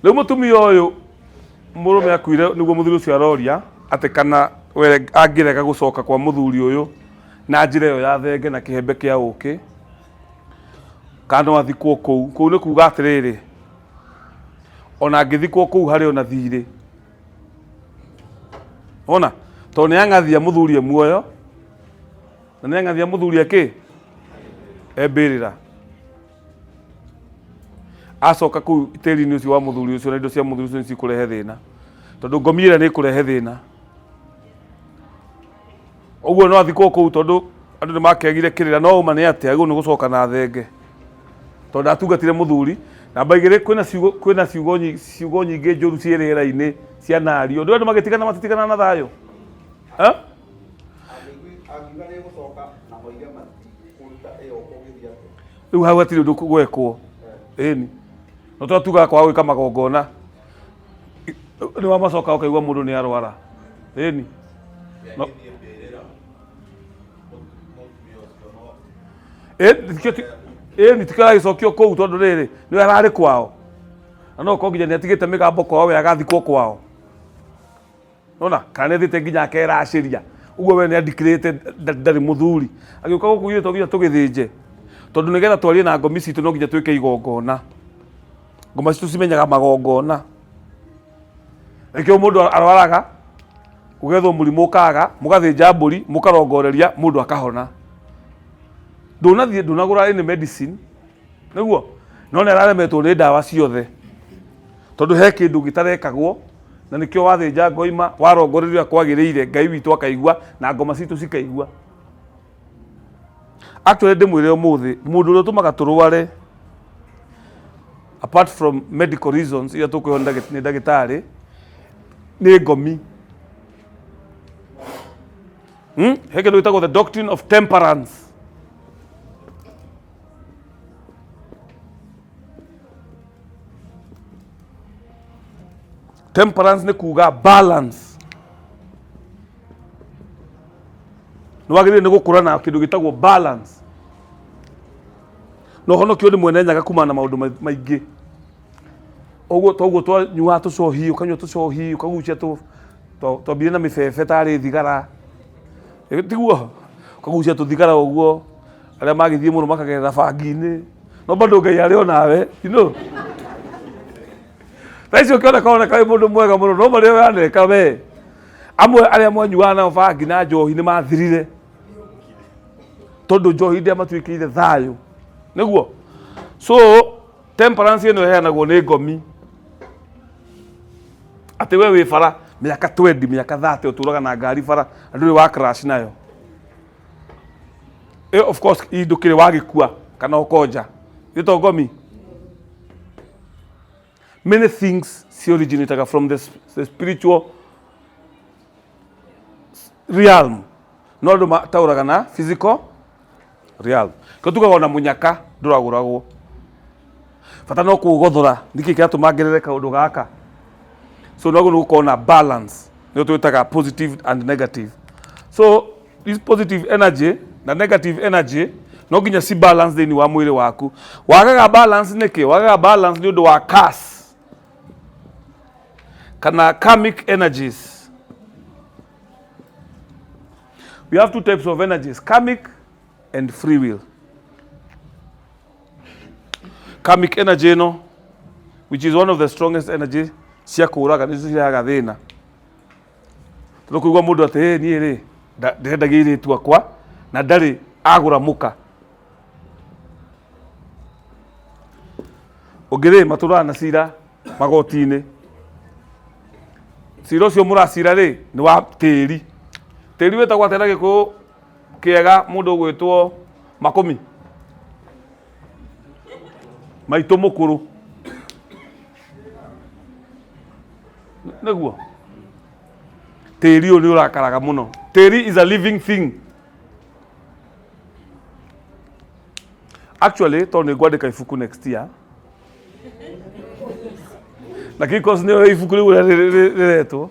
Rĩu mũtumia ũyũ mũrũme akuire nĩguo mũthuri ũcio aroria atĩ kana we angĩrega gũcoka kwa mũthuri ũyũ na njĩra ĩyo ya thenge na kĩhembe kĩa ũkĩ kana athikwo kũu nĩ kuuga atĩrĩrĩ ona angĩthikwo kũu harĩ ona thirĩ ona to nĩ ang'athia mũthuri muoyo na nĩ ang'athia mũthuri akĩ ebĩrĩra acoka kũu tĩri-inĩ ũcio wa mũthuri ũcio na indo cia mũthuri ũcio nĩcikũrehe thĩna tondũ ngomi ĩrĩa nĩ ĩkũrehe thĩna ũguo no athikwo kũu tondũ andũ nĩ makegire kĩrĩra no uma nĩ atĩa nĩ gũcoka na thenge tondũ atungatire mũthuri namba igĩrĩ kwĩna ciugo nyingĩ njũru ciĩ rĩera-inĩ cia nario ndĩ andũ magĩtigana matitigana na thayũ rĩu hau hatirĩ ũndũ gwekwo ĩni no twatugaga kwa gwĩka magongona nĩ wamacoka ũkaigua mũndũ nĩ arwara ĩni ĩni tikaragĩcokio kũu tondũ rĩrĩ nĩwe ararĩ kwao na no ũkorwo nginya nĩ atigĩte mĩgambo kwao we agathikwo kwao nona kana nĩ athĩte nginya akeracĩria ũguo we nĩ andikĩrĩte ndarĩ mũthuri agĩũka gũkũ ithuĩ to nginya tũgĩthĩnje tondũ nĩgetha twarie na ngomi citũ no nginya twĩke igongona ngoma citũ cimenyaga magongona nĩkĩo mũndũ arwaraga ũgethwo mũrimũ ũkaga mũgathĩnja mbũri mũkarongoreria mũndũ akahona ndũnathiĩ ndũnagũra any medicine nĩguo no nĩ araremetwo nĩ ndawa ciothe tondũ he kĩndũ gĩtarekagwo na nĩkĩo wathĩnja ngoima warongoreria kwagĩrĩire Ngai witũ akaigua na ngoma citũ cikaigua actually ndĩmwĩre ũmũthĩ mũndũ ũrĩa ũtũmaga tũrware apart from medical reasons iria tũkwĩhwo nĩ ndagĩtarĩ nĩ ngomi he kĩndũ gĩtagwo the doctrine of temperance temperance nĩ kuuga balance nĩ wagĩrĩire nĩ gũkũra na kĩndũ gĩtagwo balance no honokio nĩ mwene nyaga kumana na maũndũ maingĩ ũguo toguo twanyua tũcohi ũkanyua tũcohi ũkagucia twambire na mĩbebe tarĩ thigara tiguo ũkagucia tũthigara ũguo arĩa magĩthiĩ mũno makagerera bangi-inĩ no bado Ngai arĩ o nawe you know Taicio kĩoneka wĩ mũndũ mwega mũno no marĩ yaneka we amwe arĩa mwanyuaga nao bangi na njohi nĩ mathirire tondũ njohi ndĩamatuĩkĩire thayũ nĩguo so temperance ĩno ĩheanagwo nĩ ngomi atĩ we wĩ bara mĩaka 20 mĩaka 30 ũtũraga na ngari bara andũ nĩ wa crash nayo of course ndũkĩrĩ wagĩkua kana ũkonja ĩtwo ngomi many things originated from the spiritual realm no ndũ taũraga na physical realm ko tugaga ona mũnyaka ndũragũragwo bata no kũgothora nĩkĩ kĩratũma ngerere kaũndũ gaka so no gũkorwo na balance nĩ twĩtaga positive and negative so this positive energy na negative energy no nginya si balance thĩinĩ wa mwĩrĩ waku wagaga balance nĩkĩ wagaga balance nĩ ũndũ wa curse kana karmic energies we have two types of energies karmic and free will karmic energy no which is one of the strongest energy cia kũraga nĩ cirehaga thĩna tondũ kũigua mũndũ atĩ niĩ rĩ ndĩrendagia irĩtu akwa na ndarĩ agũra mũka ũngĩrĩ matũraga na cira magoti-inĩ cira ũcio mũracira rĩ nĩ wa tĩri wĩtagwo atĩ na gĩkũyũ kĩega mũndũ ũgwĩtwo makũmi maitũ mũkũrũ nĩguo tĩri ũyũ nĩ ũrakaraga mũno tĩri is a living thing actually tondũ nĩ ngwandĩka ibuku next year lakini kosi nĩyo ibuku rĩu rĩretwo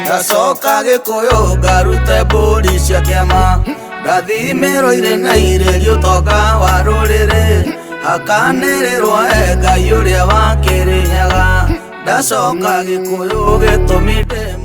ndacoka Gikuyu ngarute mbũri cia kĩama ndathimĩrwo irĩ na irĩrio ũtonga wa rũrĩrĩ akanĩrĩrwo Ngai ũrĩa wa Kĩrĩnyaga ndacoka Gĩkũyũ gĩtũmi ndĩ